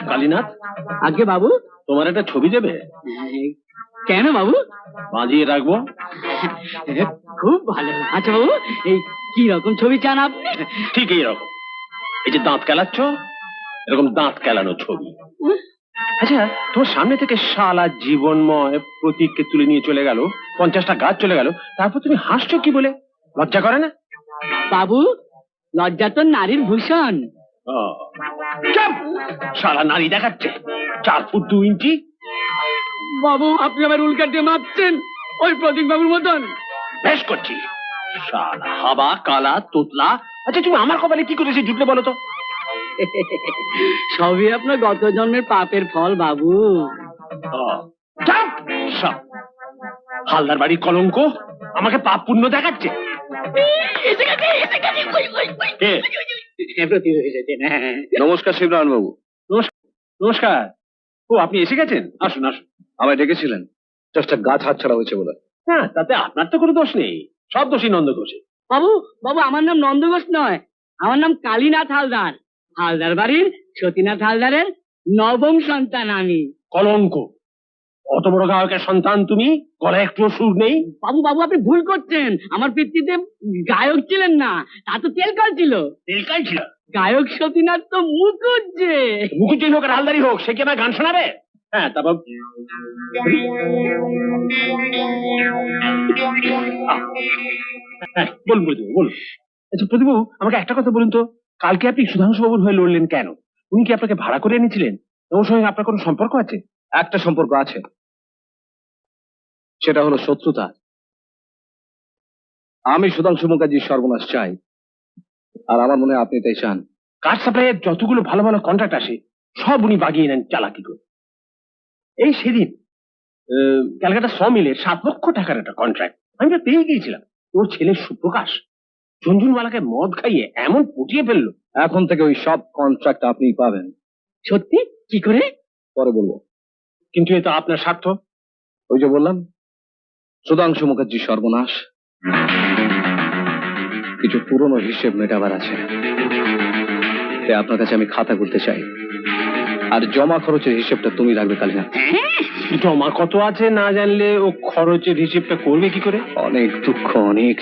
কালীনাথ, আগে বাবু। তোমার একটা ছবি দেবে? কেন বাবু? বাজিয়ে রাখবো। খুব ভালো। আচ্ছা বাবু, এই কি রকম ছবি চান আপনি? ঠিক এইরকম, এই যে দাঁত কেলাচ্ছ, এরকম দাঁত কেলানো ছবি। আচ্ছা, তোমার সামনে থেকে শালা জীবনময় প্রতীককে তুলে নিয়ে চলে গেল, 50টা গাছ চলে গেল, তারপর তুমি হাসছো কি বলে? লজ্জা করে না? বাবু, লজ্জা তো নারীর ভূষণ। চুপ! শালা নারী দেখাচ্ছে 4 ফুট 2 ইঞ্চি। বাবু, আপনি আমার উল্কা দিয়ে মাপছেন ওই প্রতীক বাবুর মতন। বেশ করছি, শালা হাবা কালা তোতলা। আচ্ছা, তুমি আমার কপালে কি করেছে জুটলে বলো তো? সবই আপনার গত জন্মের পাপের ফল বাবু। চুপ! সব হালদার বাড়ির কলঙ্ক আমাকে পাপ পুণ্য দেখাচ্ছে। কে? নমস্কার শিবনারায়ণ বাবু। নমস্কার। ও, আপনি এসে গেছেন? আসুন আসুন। আমায় ডেকেছিলেন? জাস্ট গাছ হাতছাড়া হয়েছে বলে। হ্যাঁ, তাতে আপনার তো কোনো দোষ নেই, সব দোষী নন্দ ঘোষের। বাবু, বাবু, আমার নাম নন্দ ঘোষ নয়, আমার নাম কালীনাথ হালদার। হালদার বাড়ির সতীনাথ হালদারের নবম সন্তান আমি। কলঙ্ক! অত বড় গায়কের সন্তান তুমি, গলায় একটু সুর নেই? বাবু, বাবু, আপনি ভুল করছেন। আমার পিতৃতে গায়ক ছিলেন না, তা তো তেলকাল ছিল। তেলকাই ছিল? গায়ক সতীনাথ তো মুখুজ্জে। মুখুজ্জেই হোক আর হালদারি হোক, সে কি আমার গান শোনাবে? হ্যাঁ, তারপর হ্যাঁ, বলুন প্রদীপ, বলুন। আচ্ছা প্রদীপ, আমাকে একটা কথা বলুন তো, কালকে আপনি সুধাংশু বাবুর হয়ে লড়লেন কেন? উনি কি আপনাকে ভাড়া করে এনেছিলেন? ওর সঙ্গে আপনার কোনো সম্পর্ক আছে? একটা সম্পর্ক আছে, সেটা হলো শত্রুতা। আমি সুধাংশু মুখার্জির সর্বনাশ চাই, আর আমার মনে হয় আপনি তাই চান। কাঠ সাপ্লাইয়ের যতগুলো ভালো ভালো কন্ট্রাক্ট আসে সব উনি বাগিয়ে নেন চালাকি করে। এই সেদিন ক্যালকাটা মিলের 7 লক্ষ টাকার একটা কন্ট্রাক্ট আমি তো পেয়ে গিয়েছিলাম। ওর ছেলে সুপ্রকাশ ঝুনঝুনওয়ালাকে মদ খাইয়ে এমন পটিয়ে ফেললো। এখন থেকে ওই সব কন্ট্রাক্ট আপনি পাবেন। সত্যি? কি করে? পরে বলবো। কিন্তু এ তো আপনার স্বার্থ। ওই যে বললাম, সুধাংশু মুখার্জির সর্বনাশ, কিছু পুরনো হিসেব মেটাবার আছে। তাই আপনার কাছে আমি খাতা করতে চাই, আর জমা খরচের হিসেবটা তুমি রাখবে কালীনাথ। জমা কত আছে না জানলে ও খরচের হিসেবটা করবে কি করে? অনেক দুঃখ, অনেক